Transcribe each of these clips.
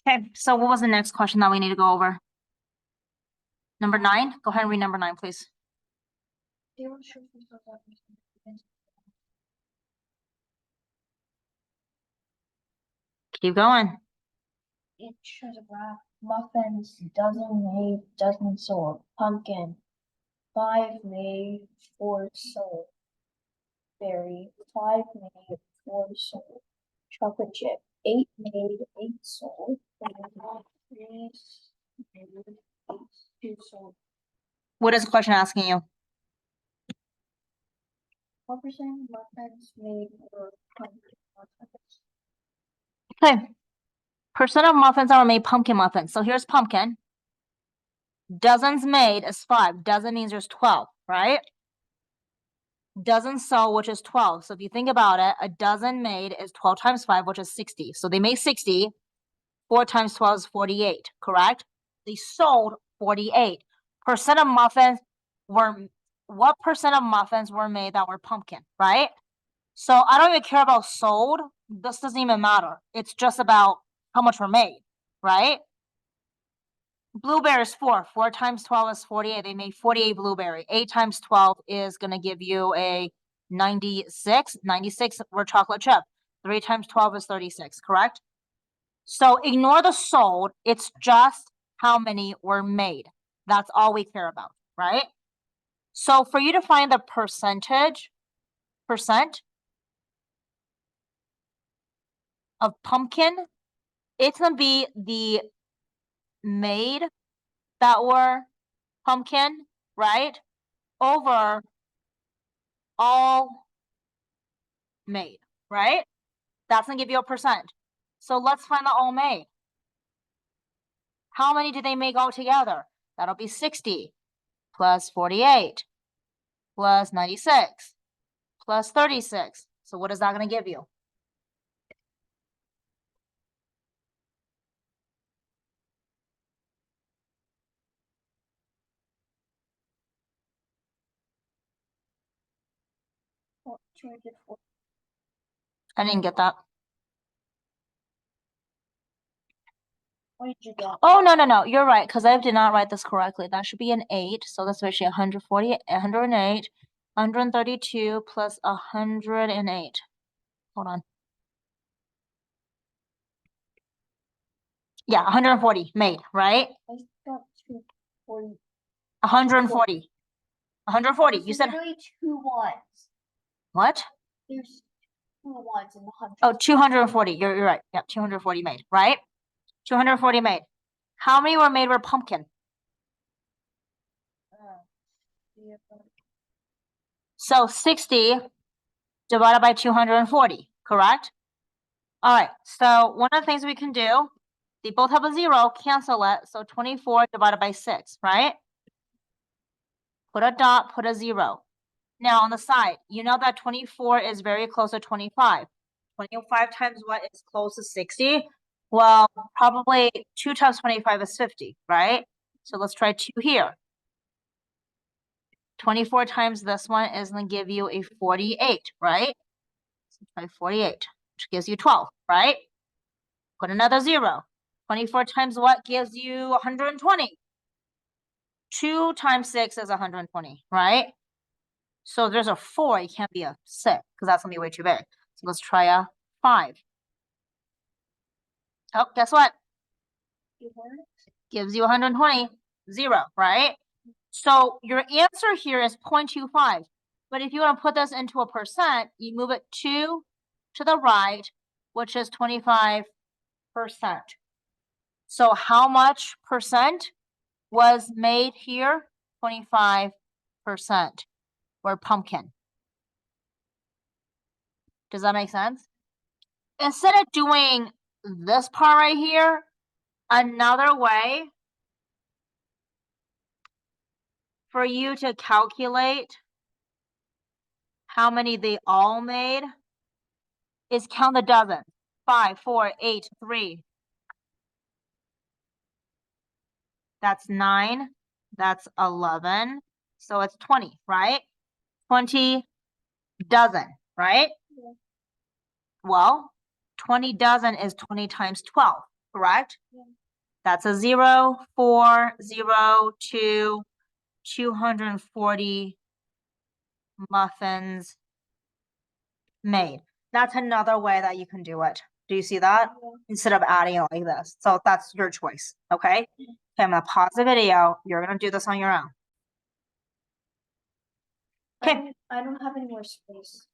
Okay, so what was the next question that we need to go over? Number 9? Go ahead and read number 9, please. Keep going. It shows a graph. Muffins, dozen made, dozen sold. Pumpkin, 5 made, 4 sold. Berry, 5 made, 4 sold. Chocolate chip, 8 made, 8 sold. 3 made, 2 sold. What is the question asking you? What percent of muffins made were pumpkin muffins? Okay. Percent of muffins are made pumpkin muffins. So here's pumpkin. Dozens made is 5. Dozen means there's 12, right? Dozens sold, which is 12. So if you think about it, a dozen made is 12 times 5, which is 60. So they made 60. 4 times 12 is 48, correct? They sold 48. Percent of muffins were, what percent of muffins were made that were pumpkin, right? So I don't even care about sold. This doesn't even matter. It's just about how much were made, right? Blueberry is 4. 4 times 12 is 48. They made 48 blueberry. 8 times 12 is going to give you a 96. 96 were chocolate chip. 3 times 12 is 36, correct? So ignore the sold. It's just how many were made. That's all we care about, right? So for you to find the percent of pumpkin, it's going to be the made that were pumpkin, right? Over all made, right? That's going to give you a percent. So let's find the all made. How many did they make all together? That'll be 60 plus 48 plus 96 plus 36. So what is that going to give you? I didn't get that. What did you get? Oh, no. You're right, because I did not write this correctly. That should be an 8. So that's actually 140, 108, 132 plus 108. Hold on. Yeah, 140 made, right? I got 240. 140. 140. You said literally 2 ones. what? There's 2 ones in the 100. Oh, 240. You're right. Yep, 240 made, right? 240 made. How many were made were pumpkin? So 60 divided by 240, correct? All right, so one of the things we can do, they both have a 0, cancel it. So 24 divided by 6, right? Put a dot, put a 0. Now on the side, you know that 24 is very close to 25. 25 times what is close to 60? Well, probably 2 times 25 is 50, right? So let's try 2 here. 24 times this one is going to give you a 48, right? So try 48, which gives you 12, right? Put another 0. 24 times what gives you 120? 2 times 6 is 120, right? So there's a 4. It can't be a 6 because that's going to be way too big. So let's try a 5. Oh, guess what? Gives you 120. 0, right? So your answer here is 0.25. But if you want to put this into a percent, you move it 2 to the right, which is 25%. So how much percent was made here? 25% or pumpkin. Does that make sense? Instead of doing this part right here, another way for you to calculate how many they all made is count the dozen. 5, 4, 8, 3. That's 9. That's 11. So it's 20, right? 20 dozen, right? Yeah. Well, 20 dozen is 20 times 12. correct? Yeah. That's a 0, 4, 0, 2, 240 muffins made. That's another way that you can do it. Do you see that? Yeah. Instead of adding it like this. So that's your choice, okay? Yeah. Okay, I'm gonna pause the video. You're gonna do this on your own. Okay. I don't have any more space.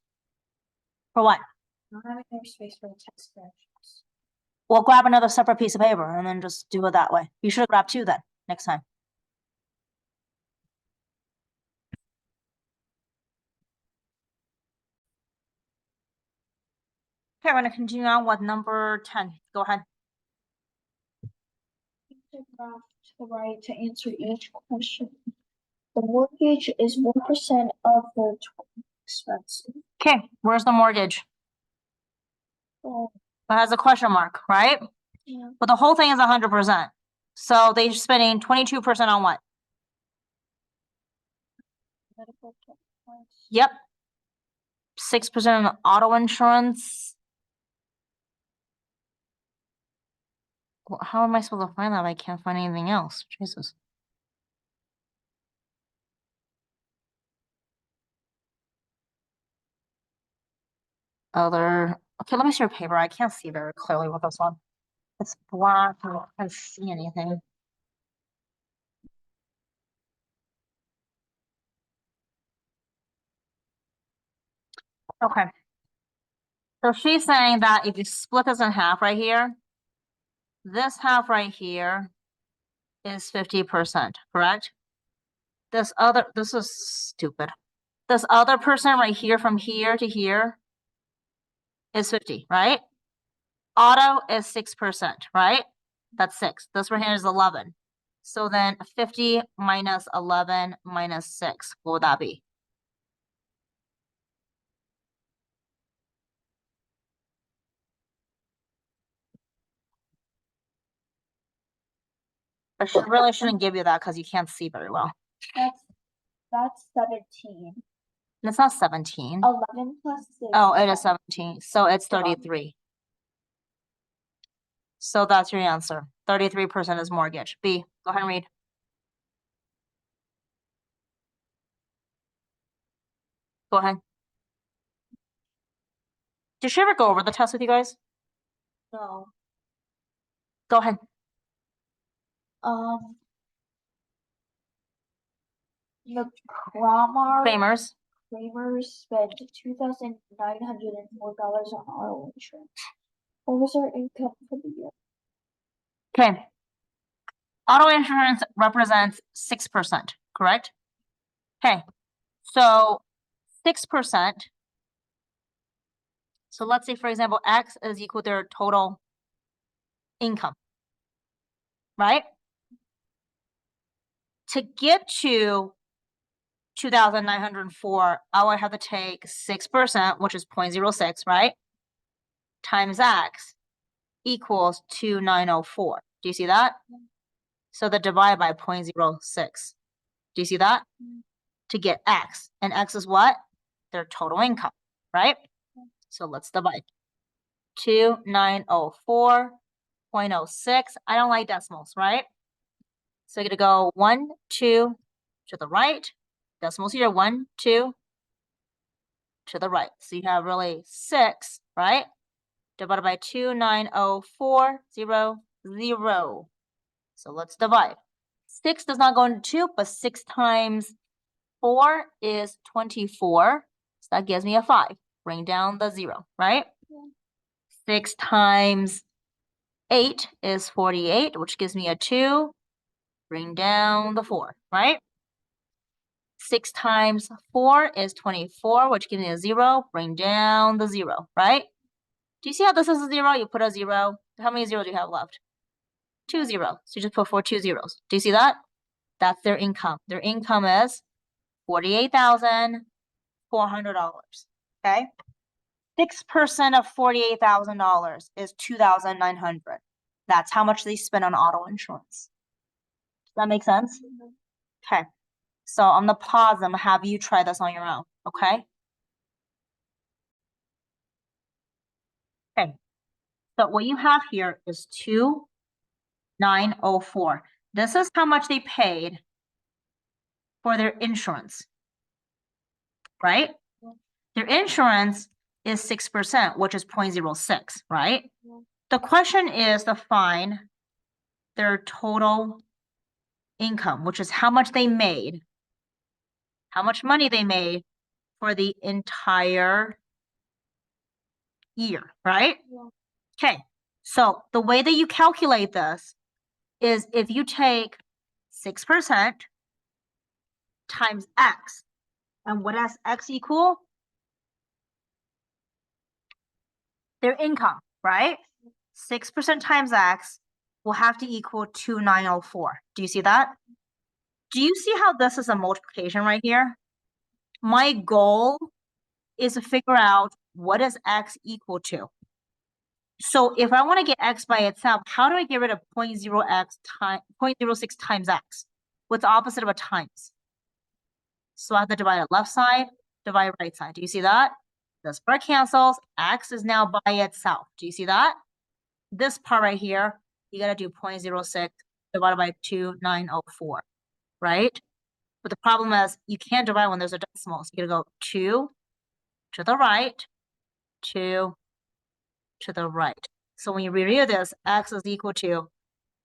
For what? I don't have any more space for the text corrections. Well, grab another separate piece of paper and then just do it that way. You should have grabbed 2 then, next time. Okay, we're gonna continue on with number 10. Go ahead. The graph to the right to answer each question. The mortgage is 1% of the total expenses. Okay, where's the mortgage? Oh, It has a question mark, right? yeah. But the whole thing is 100%. So they're spending 22% on what? Medical supplies. Yep. 6% on auto insurance. Well, how am I supposed to find that if I can't find anything else? Jesus. Other, okay, let me see your paper. I can't see very clearly with this one. It's black, I can't see anything. Okay. So she's saying that if you split this in half right here, this half right here is 50%, correct? This is stupid. This other percent right here from here to here is 50, right? Auto is 6%, right? That's 6. This right here is 11. So then 50 minus 11 minus 6, what would that be? I really shouldn't give you that because you can't see very well. That's 17. And it's not 17. 11 plus 6. Oh, it is 17. So it's 33. So that's your answer. 33% is mortgage. B, go ahead and read. Go ahead. Did she ever go over the test with you guys? No. Go ahead. The Kramers. Kramers spent $2,904 on auto insurance. What was their income for the year? Okay. Auto insurance represents 6%, correct? Okay. So 6%. So let's say, for example, X is equal to their total income, right? To get to 2,904, I would have to take 6%, which is 0.06, right? Times X equals 2,904. Do you see that? So they divide by 0.06. Do you see that? To get X. And X is what? Their total income, right? So let's divide. 2,904.06. I don't like decimals, right? So you're gonna go 1, 2 to the right. Decimals here, 1, 2 to the right. So you have really 6, right? Divided by 2,904.00. So let's divide. 6 does not go into 2, but 6 times 4 is 24. So that gives me a 5. Bring down the 0, right? Yeah. 6 times 8 is 48, which gives me a 2. Bring down the 4, right? 6 times 4 is 24, which gives me a 0. Bring down the 0, right? Do you see how this is a 0? You put a 0. How many zeros do you have left? 2 zeros. So you just put 2 zeros. Do you see that? That's their income. Their income is $48,400. Okay? 6% of $48,000 is $2,900. That's how much they spend on auto insurance. Does that make sense? Okay. So I'm gonna pause them, have you try this on your own, okay? Okay. So what you have here is 2 904. This is how much they paid for their insurance, right? Their insurance is 6%, which is 0.06, right? The question is to find their total income, which is how much they made, how much money they made for the entire year, right? Okay, so the way that you calculate this is if you take 6% times X, and what does X equal? Their income, right? 6% times X will have to equal 2904. Do you see that? Do you see how this is a multiplication right here? My goal is to figure out what is X equal to. So if I want to get X by itself, how do I get rid of 0.06 times X? What's the opposite of a times? So I have to divide the left side, divide right side. Do you see that? This part cancels. X is now by itself. Do you see that? This part right here, you got to do 0.06 divided by 2904, right? But the problem is you can't divide when there's a decimal. So you got to go 2 to the right, 2 to the right. So when you review this, X is equal to,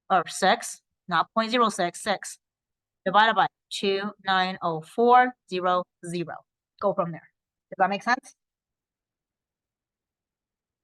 or 6, not 0.06, 6, divided by 290400. Go from there. Does that make sense?